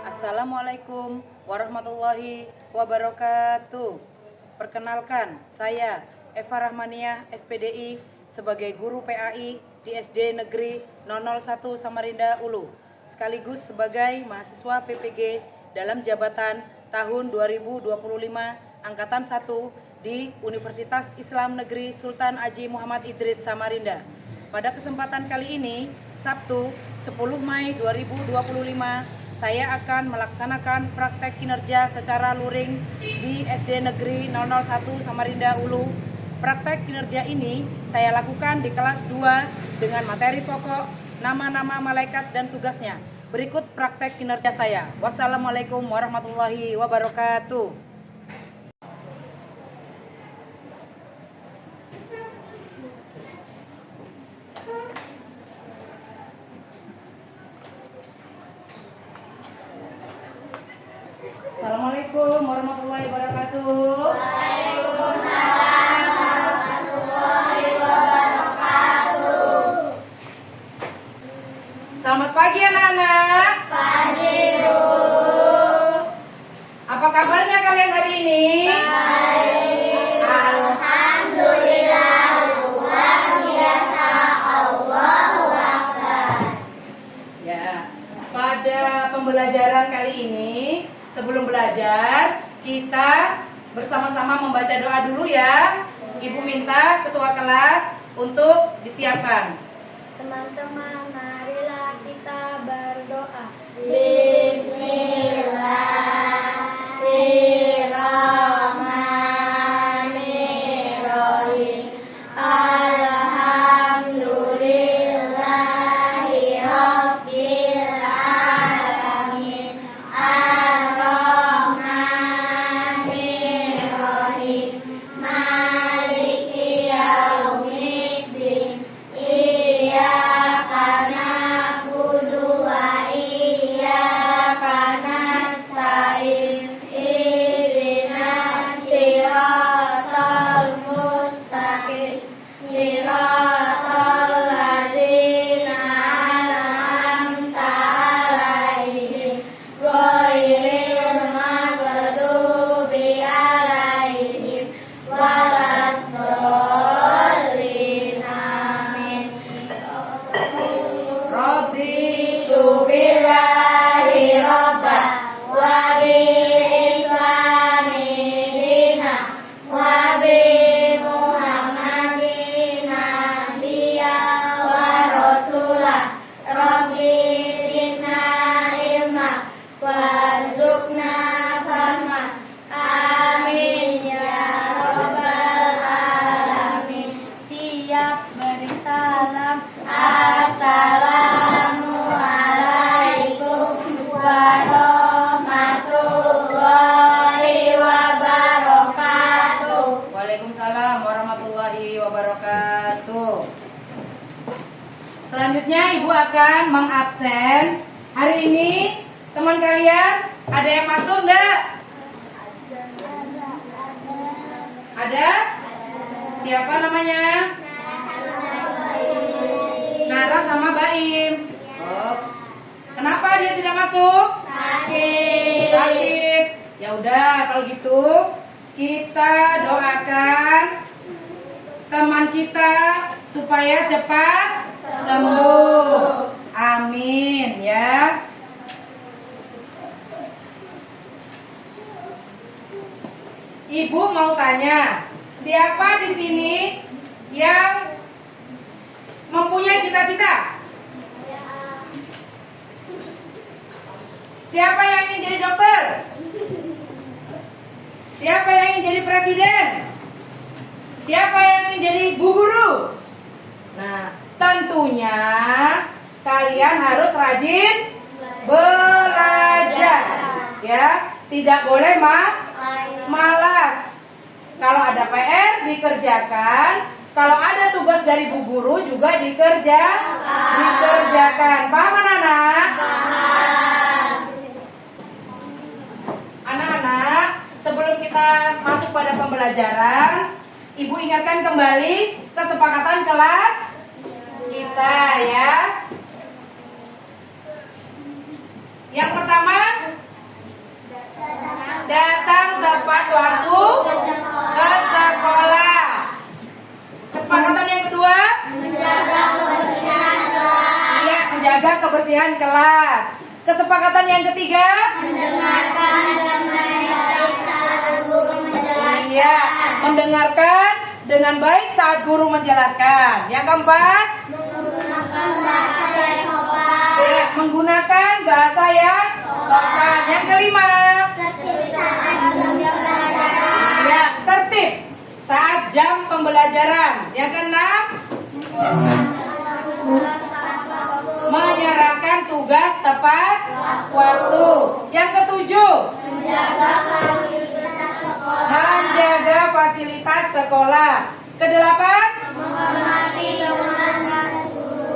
Assalamualaikum warahmatullahi wabarakatuh. Perkenalkan, saya Eva Rahmaniah SPDI sebagai guru PAI di SD Negeri 001 Samarinda Ulu, sekaligus sebagai mahasiswa PPG dalam jabatan tahun 2025 Angkatan 1 di Universitas Islam Negeri Sultan Haji Muhammad Idris Samarinda. Pada kesempatan kali ini, Sabtu 10 Mei 2025, saya akan melaksanakan praktek kinerja secara luring di SD Negeri 001 Samarinda Ulu. Praktek kinerja ini saya lakukan di kelas 2 dengan materi pokok, nama-nama malaikat dan tugasnya. Berikut praktek kinerja saya. Wassalamualaikum warahmatullahi wabarakatuh. Assalamualaikum warahmatullahi wabarakatuh. Waalaikumsalam warahmatullahi wabarakatuh. Selamat pagi anak-anak. Pagi Bu. Apa kabarnya kalian hari ini? Baik. Alhamdulillah, luar biasa. Allahu Akbar. Ya, pada pembelajaran kali ini, sebelum belajar, kita bersama-sama membaca doa dulu ya. Ibu minta ketua kelas untuk disiapkan. Teman-teman, marilah kita berdoa. Bismillahirrahmanirrahim. Alhamdulillahi rabbil alamin. Ar-Rahmanirrahim. Maliki yaumiddin. Iyyaka na'budu wa iyyaka nasta'in. Ihdinas siratal mustaqim. Siratal ladzina an'amta 'alaihim ghairil maghdubi 'alaihim waladdallin. Amin. Raditu billahi rabban wa bil islami dinan wa bi Muhammadin nabiyyan wa rasulan. Rabbi zidna ilma warzuqna fahma. Amin ya rabbal alamin. Siap beri salam. Assalamualaikum warahmatullahi wabarakatuh. Waalaikumsalam warahmatullahi wabarakatuh. Selanjutnya Ibu akan mengabsen. Hari ini teman kalian ada yang masuk enggak? Ada? Siapa namanya? Nara sama Baim. Oh. Kenapa dia tidak masuk? Sakit. Ya udah, kalau gitu kita doakan teman kita supaya cepat sembuh. Amin ya. Ibu mau tanya, siapa di sini yang mempunyai cita-cita? Siapa yang ingin jadi dokter? Siapa yang ingin jadi presiden? Siapa yang ingin jadi bu guru? Nah, tentunya kalian harus rajin belajar, ya. Tidak boleh malas. Kalau ada PR dikerjakan, kalau ada tugas dari bu guru juga dikerjakan. Paham anak-anak? Anak-anak, sebelum kita masuk pada pembelajaran, Ibu ingatkan kembali kesepakatan kelas kita ya. Yang pertama, datang tepat waktu ke sekolah. Kesepakatan yang kedua, menjaga kebersihan kelas, iya, menjaga kebersihan kelas. Kesepakatan yang ketiga, mendengarkan dan baik saat guru menjelaskan. iya, mendengarkan dengan baik saat guru menjelaskan. Yang keempat, Menggunakan bahasa yang sopan, iya, menggunakan bahasa yang sopan. Yang kelima, tertib saat jam pelajaran, iya, tertib saat jam pembelajaran. Yang keenam, menyerahkan tugas tepat waktu. Yang ketujuh, menjaga fasilitas sekolah. Kedelapan,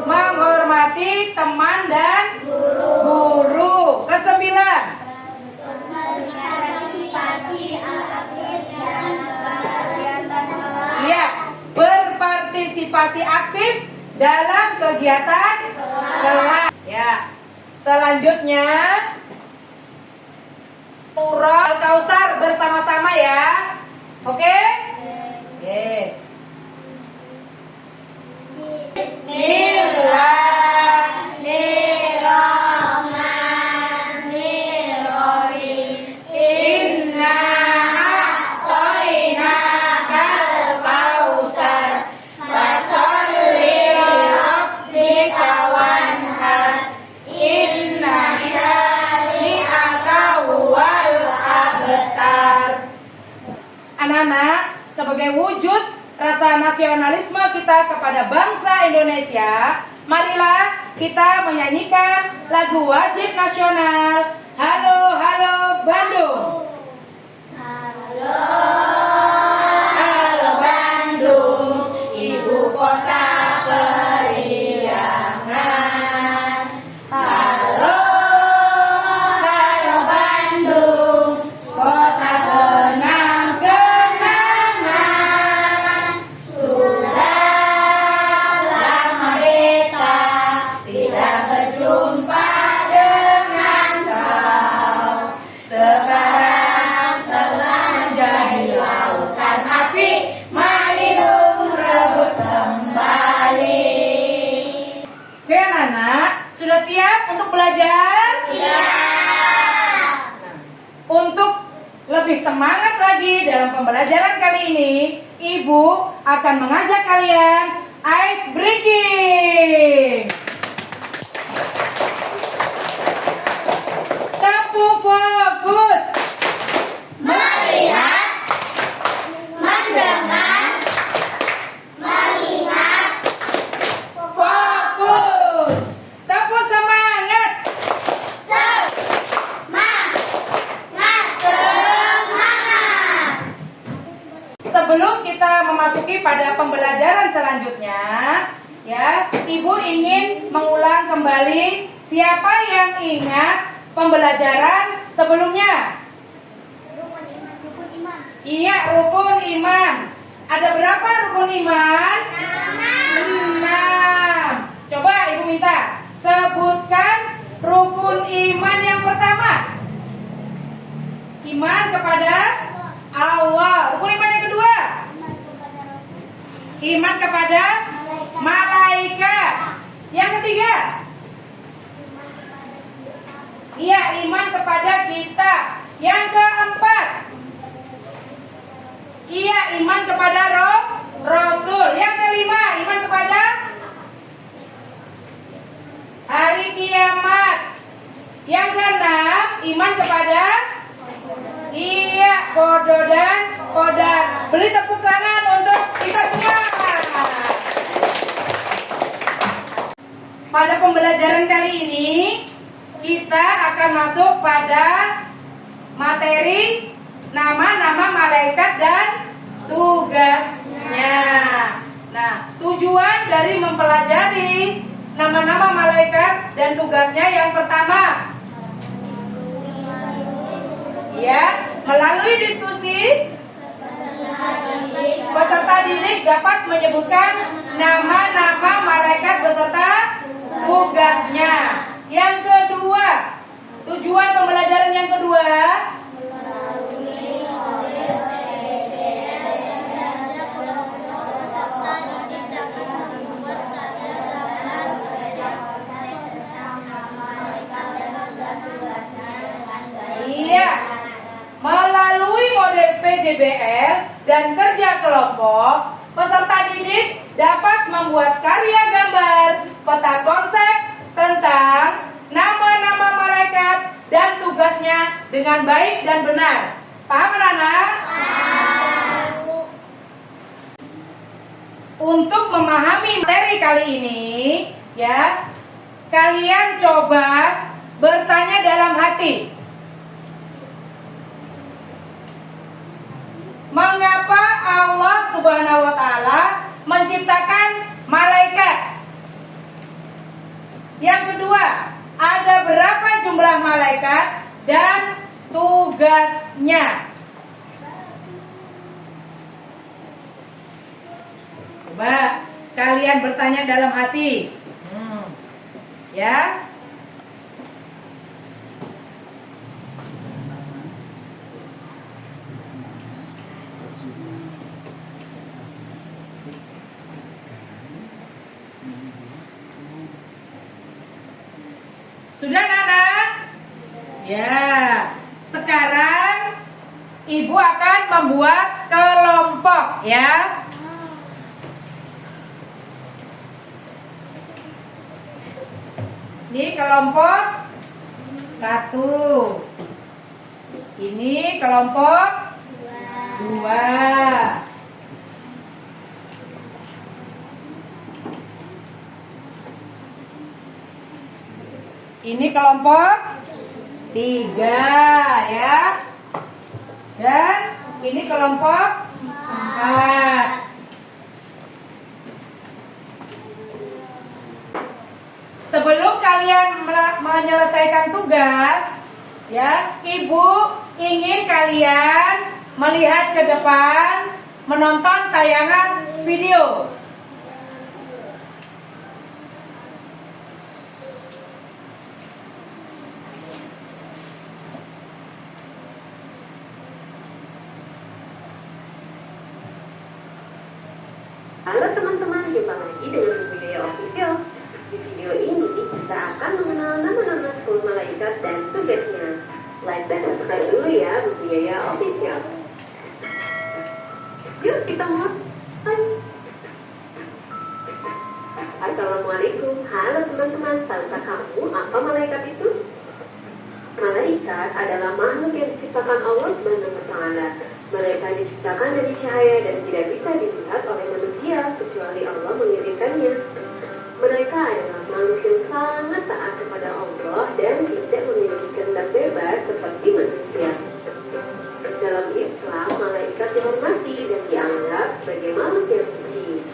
menghormati teman dan guru. Kesembilan, iya, berpartisipasi aktif dalam kegiatan kelas. Ya, selanjutnya surah Al-Kausar bersama-sama ya. Oke? Oke. Bismillahirrahmanirrahim. Inna a'tainakal kausar fasholli lirabbika wanhar inna syani'aka huwal abtar. Anak-anak, sebagai wujud rasa nasionalisme kita kepada bangsa Indonesia, marilah kita menyanyikan lagu wajib nasional Halo Halo Bandung. Halo Bandung, ibu kota periangan. Halo Halo Bandung, kota kenang-kenangan. Sudah lama beta tidak berjumpa dengan kau. Sekarang telah menjadi lautan api, mari dong rebut kembali. Oke anak-anak, sudah siap untuk belajar? Siap. Untuk lebih semangat lagi dalam pembelajaran kali ini, Ibu akan mengajak kalian ice breaking. Tepuk fokus. Melihat, mendengar, mengingat, Fokus. Tepuk semangat. semangat. Sebelum kita memasuki pada pembelajaran selanjutnya, ya, Ibu ingin mengulang kembali siapa yang ingat pembelajaran sebelumnya? Iya, rukun iman. Ada berapa rukun iman? 6. Coba Ibu minta sebutkan rukun iman yang pertama. Iman kepada Allah. Rukun iman yang kedua, iman kepada malaikat. Yang ketiga, iya, iman kepada kita. Yang keempat, iya, iman kepada Rasul. Yang kelima, iman kepada hari kiamat. Yang keenam, iman kepada kodo dan kodar. Beri tepuk tangan untuk kita semua. Pada pembelajaran kali ini, kita akan masuk pada materi nama-nama malaikat dan tugasnya. Nah, tujuan dari mempelajari nama-nama malaikat dan tugasnya yang pertama, ya, melalui diskusi, peserta didik dapat menyebutkan nama-nama malaikat beserta tugasnya. Yang kedua, PJBL dan kerja kelompok, peserta didik dapat membuat karya gambar peta konsep tentang nama-nama malaikat dan tugasnya dengan baik dan benar. Paham, anak-anak? Untuk memahami materi kali ini, ya, kalian coba bertanya dalam hati. Mengapa Allah Subhanahu wa taala menciptakan malaikat? Yang kedua, ada berapa jumlah malaikat dan tugasnya? Coba kalian bertanya dalam hati. Ya. Sudah, anak? Ya. Sekarang Ibu akan membuat kelompok, ya. Ini kelompok 1. Ini kelompok 2. Ini kelompok 3, ya. Dan ini kelompok 4. Sebelum kalian menyelesaikan tugas, ya, Ibu ingin kalian melihat ke depan, menonton tayangan video. Halo teman-teman, jumpa lagi dengan Bu Biaya Official. Di video ini kita akan mengenal nama-nama 10 malaikat dan tugasnya. Like dan subscribe dulu ya Bu Biaya Official. Yuk kita mulai. Assalamualaikum. Halo teman-teman, tahukah kamu apa malaikat itu? Malaikat adalah makhluk yang diciptakan Allah Subhanahu wa taala. Mereka diciptakan dari cahaya dan tidak bisa dilihat oleh manusia kecuali Allah mengizinkannya. Mereka adalah makhluk yang sangat taat kepada Allah dan tidak memiliki kehendak bebas seperti manusia. Dalam Islam, malaikat dihormati dan dianggap sebagai makhluk yang suci.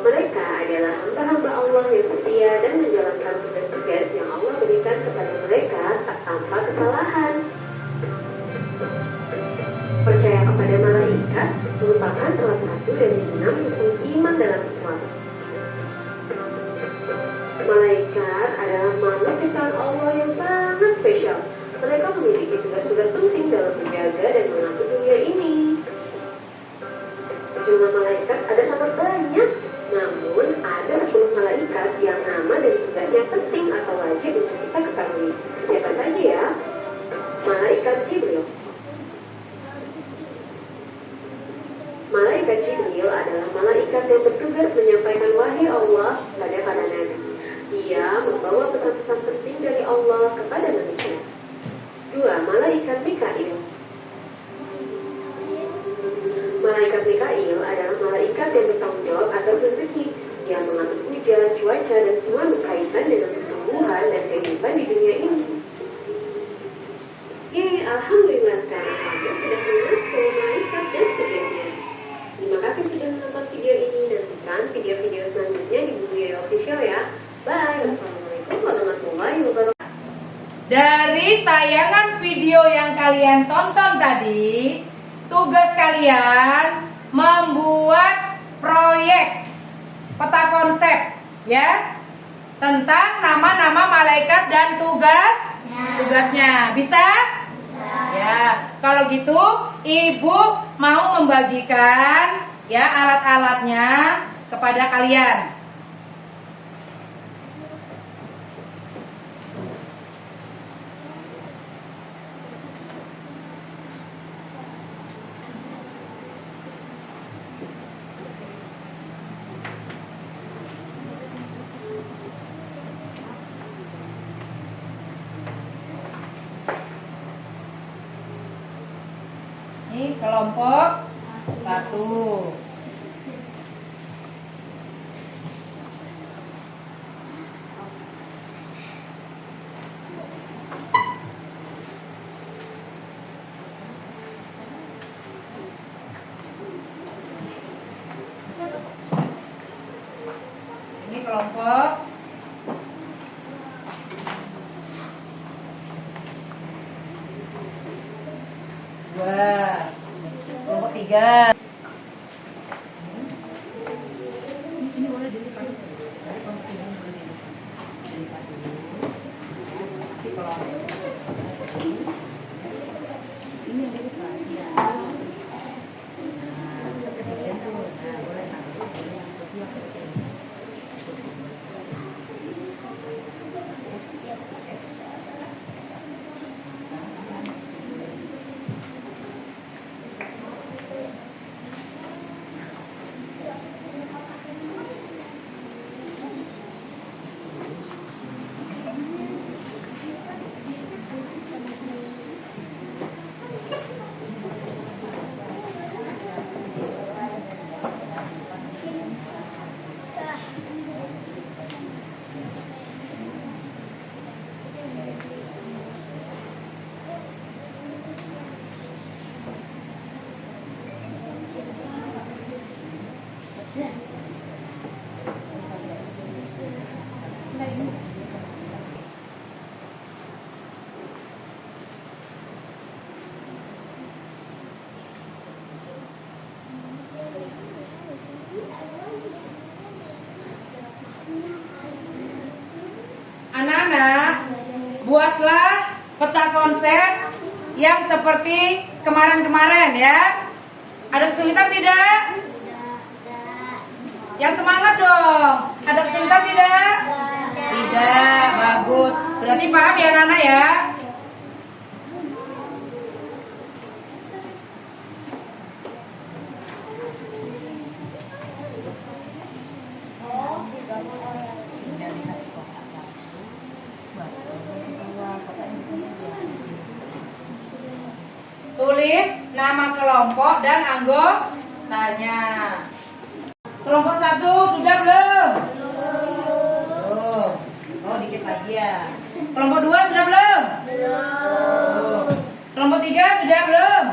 Mereka adalah hamba-hamba Allah yang setia dan menjalankan tugas-tugas yang Allah berikan kepada mereka tanpa kesalahan. Percaya kepada malaikat merupakan salah satu dari 6 rukun iman dalam Islam. Malaikat adalah makhluk ciptaan Allah yang sangat spesial. Mereka memiliki tugas-tugas penting dalam menjaga dan mengatur dunia ini. Jumlah malaikat ada sangat banyak, namun ada 10 malaikat yang nama dan tugasnya penting atau wajib untuk kita ketahui. Siapa saja ya? Malaikat Jibril. Malaikat Jibril adalah malaikat yang bertugas menyampaikan wahyu Allah kepada para nabi. Ia membawa pesan-pesan penting dari Allah kepada manusia. 2. Malaikat Mikail. Malaikat Mikail adalah malaikat yang bertanggung jawab atas rezeki, yang mengatur hujan, cuaca, dan semua berkaitan dengan pertumbuhan dan kehidupan di dunia ini. Yeay, alhamdulillah sekarang kamu sudah mengenal 10 malaikat dan tugasnya. Terima kasih sudah menonton video ini. Nantikan video-video selanjutnya di Bu Biaya Official ya. Bye. Wassalamualaikum warahmatullahi wabarakatuh. Dari tayangan video yang kalian tonton tadi, tugas kalian membuat proyek peta konsep, ya, tentang nama-nama malaikat dan tugasnya. Bisa? Ya, kalau gitu Ibu mau membagikan, ya, alat-alatnya kepada kalian. kelompok 1. Ini kelompok 2. Kelompok 3. Ini boleh dilipat. Dari kelompok 3 boleh dilipat dulu. Nanti kalau ini yang dilipat. Ya. Nah, kemudian tuh, nah boleh yang seperti ini. Anak-anak, buatlah peta konsep yang seperti kemarin-kemarin ya. Ada kesulitan tidak? Yang semangat dong. Ada kesulitan tidak? Tidak, bagus. Berarti paham ya anak-anak ya? Tulis nama kelompok dan anggotanya. Kelompok 1 sudah belum? Belum. Oh, dikit lagi ya. Kelompok 2 sudah belum? Belum. Kelompok 3 sudah belum?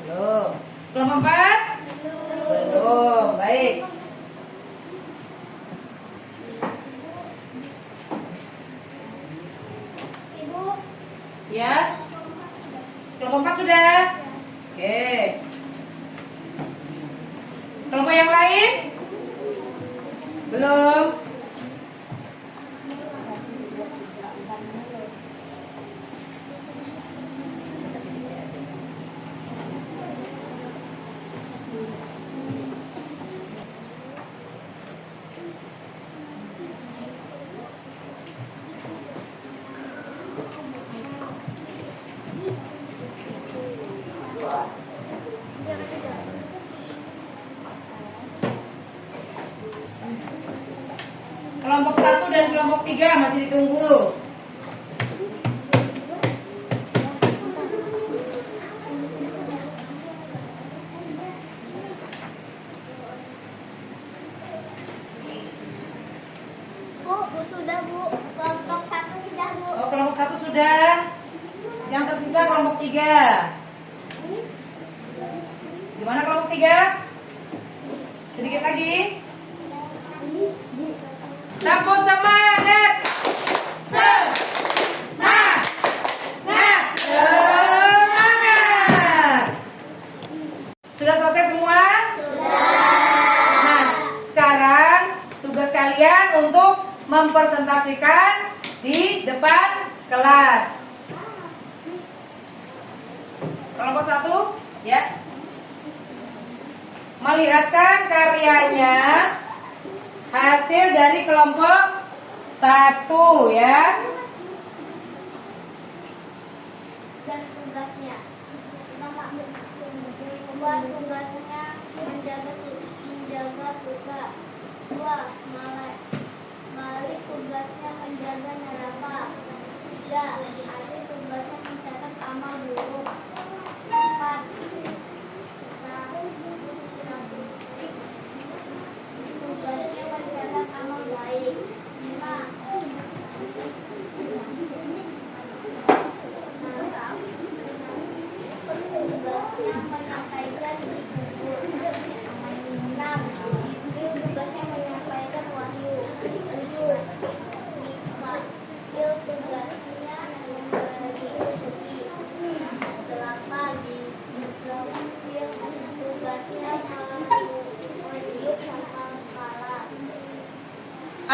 Belum. Kelompok 4? Belum. Baik. Ibu, Ya. Kelompok 4 sudah? Oke. Kelompok yang lain? Belum. Kelompok 1 dan kelompok 3 masih ditunggu. Bu sudah Bu. Kelompok 1 sudah Bu. Oh, kelompok 1 sudah. Yang tersisa kelompok 3. Gimana kelompok 3? Sedikit lagi. Tepuk semangat. Semangat. Semangat. Sudah selesai semua? Sudah. Nah, sekarang tugas kalian untuk mempresentasikan di depan kelas. Kelompok 1, ya. Melihatkan karyanya hasil dari kelompok 1 ya. Dan tugasnya. Buat tugasnya menjaga suka. 2. Malik tugasnya menjaga narafa. 3. Adik tugasnya mencatat amal buruk. 4.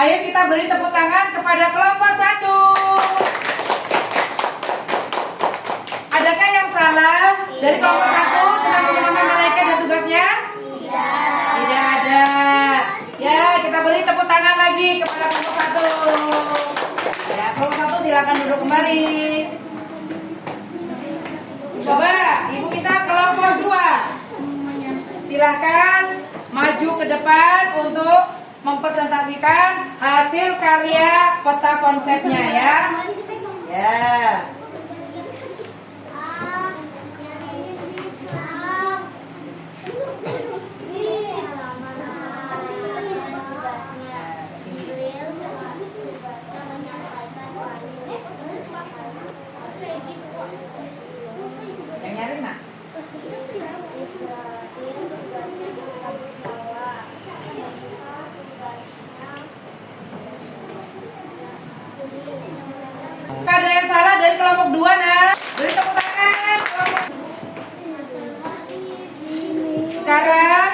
Ayo kita beri tepuk tangan kepada kelompok 1. Adakah yang salah dari kelompok 1 tentang pemahaman malaikat dan tugasnya? Tidak ada. Ya, kita beri tepuk tangan lagi kepada kelompok 1. Ya, kelompok 1 silakan duduk kembali. Coba ibu kita kelompok 2. Silakan maju ke depan untuk mempresentasikan hasil karya peta konsepnya ya. Ya. Yang nyari nak? Ada yang salah dari kelompok 2 nak? Beri tepuk tangan. Sekarang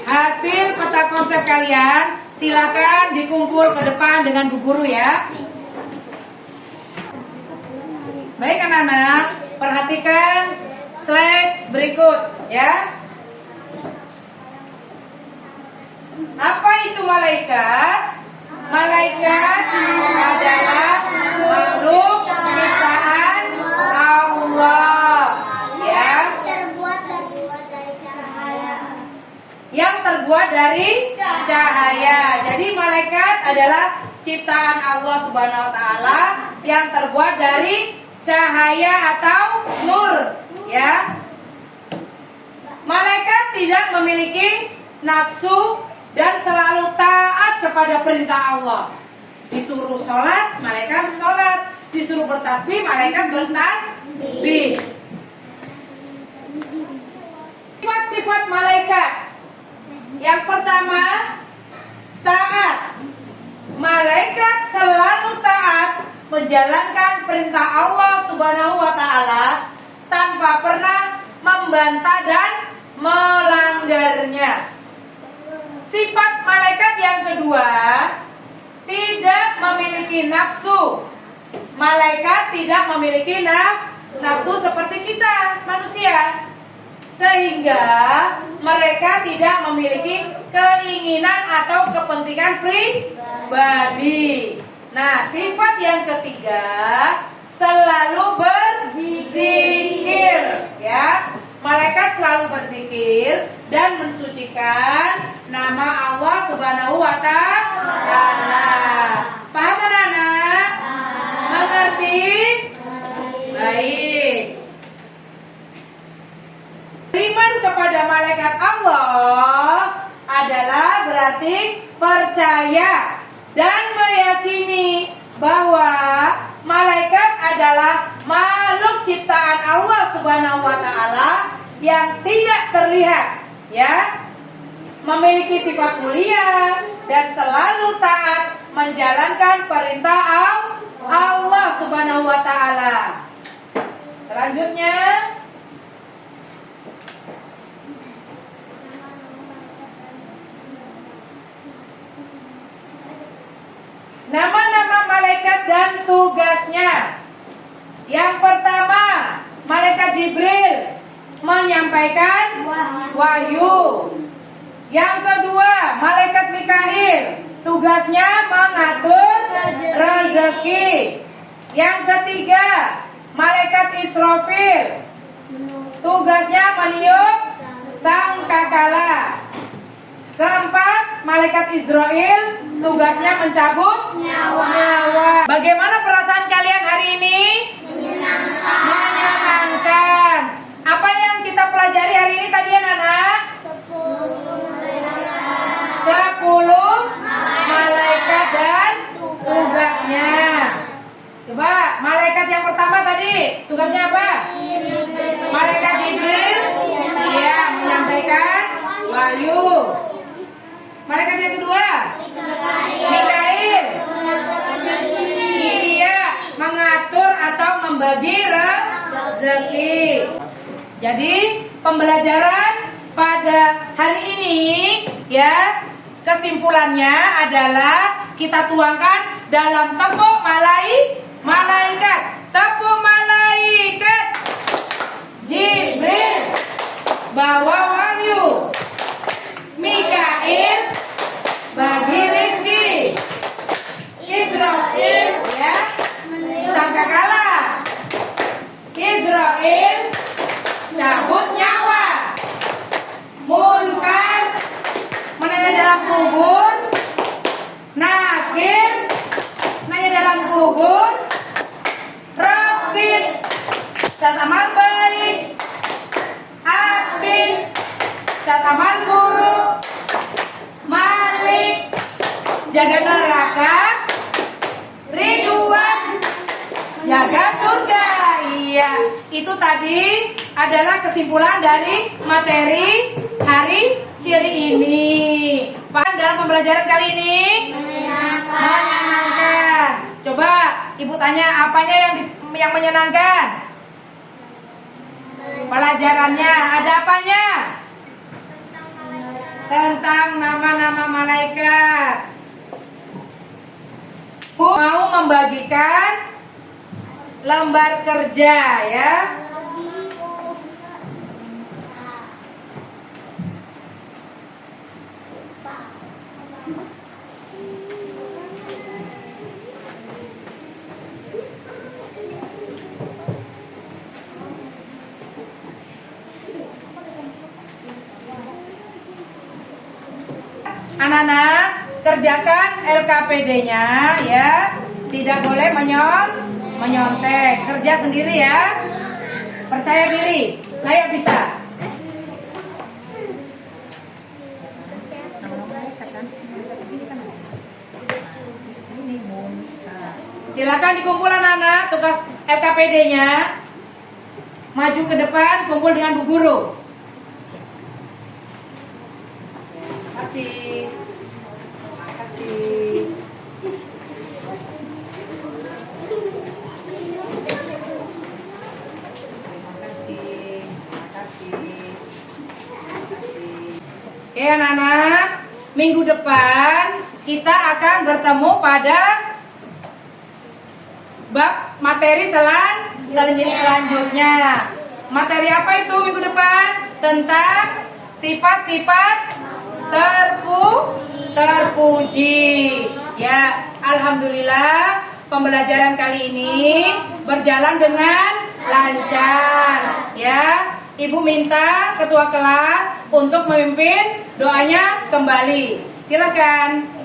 hasil peta konsep kalian silakan dikumpul ke depan dengan Bu Guru ya. Baik anak-anak, perhatikan slide berikut ya. Apa itu malaikat? Malaikat adalah makhluk ciptaan Allah ya, yang terbuat dari cahaya. Jadi malaikat adalah ciptaan Allah Subhanahu wa taala yang terbuat dari cahaya atau nur ya. Malaikat tidak memiliki nafsu dan selalu taat kepada perintah Allah. Disuruh sholat, malaikat sholat. Disuruh bertasbih, malaikat bertasbih. Sifat-sifat malaikat. Yang pertama, taat. Malaikat selalu taat menjalankan perintah Allah Subhanahu wa taala tanpa pernah membantah dan melanggarnya. Sifat malaikat yang kedua, tidak memiliki nafsu. Malaikat tidak memiliki nafsu seperti kita manusia, sehingga mereka tidak memiliki keinginan atau kepentingan pribadi. Nah, sifat yang ketiga, selalu berzikir ya. Malaikat selalu berzikir dan mensucikan nama Allah Subhanahu wa taala. Paham anak-anak? Mengerti? Baik. Beriman kepada malaikat Allah adalah berarti percaya dan meyakini bahwa malaikat adalah makhluk ciptaan Allah Subhanahu wa taala yang tidak terlihat ya, memiliki sifat mulia dan selalu taat menjalankan perintah Allah Subhanahu wa taala. Selanjutnya, nama-nama malaikat dan tugasnya. Yang pertama, malaikat Jibril menyampaikan wahyu. Yang kedua, malaikat Mikail tugasnya mengatur rezeki. Yang ketiga, malaikat Israfil tugasnya meniup sangkakala. Keempat, malaikat Israel tugasnya mencabut nyawa. Bagaimana perasaan kalian hari ini? Menyenangkan. Apa yang kita pelajari hari ini tadi anak-anak? 10 malaikat dan tugasnya. Coba malaikat yang pertama tadi tugasnya apa? Malaikat Jibril, dia menyampaikan wahyu. Malaikat yang kedua, Mikail, dia mengatur atau membagi rezeki. Jadi pembelajaran pada hari ini ya, kesimpulannya adalah kita tuangkan dalam tepuk malaikat. Tepuk malaikat. Jibril bawa wahyu, Mikail bagi rizki, Israel ya sangkakala, Israel cabut nyawa, Munkar menanya dalam kubur, Nakir nanya dalam kubur, Rakib cat amal baik, Atid cat amal buruk, Malik jaga neraka, Ridwan jaga surga. Iya, itu tadi adalah kesimpulan dari materi hari ini. Paham dalam pembelajaran kali ini? Menyenangkan. Coba Ibu tanya apanya yang menyenangkan? Pelajarannya ada apanya? Tentang nama-nama malaikat. Bu mau membagikan lembar kerja ya. Anak-anak, kerjakan LKPD-nya ya. Tidak boleh menyontek. Kerja sendiri ya. Percaya diri, saya bisa. Silakan dikumpul anak-anak tugas LKPD-nya. Maju ke depan, kumpul dengan Bu Guru. Terima kasih. Oke anak-anak, minggu depan kita akan bertemu pada bab materi selanjutnya. Materi apa itu minggu depan? Tentang sifat-sifat terpuji. Ya, alhamdulillah pembelajaran kali ini berjalan dengan lancar. Ya, Ibu minta ketua kelas untuk memimpin doanya kembali. Silakan.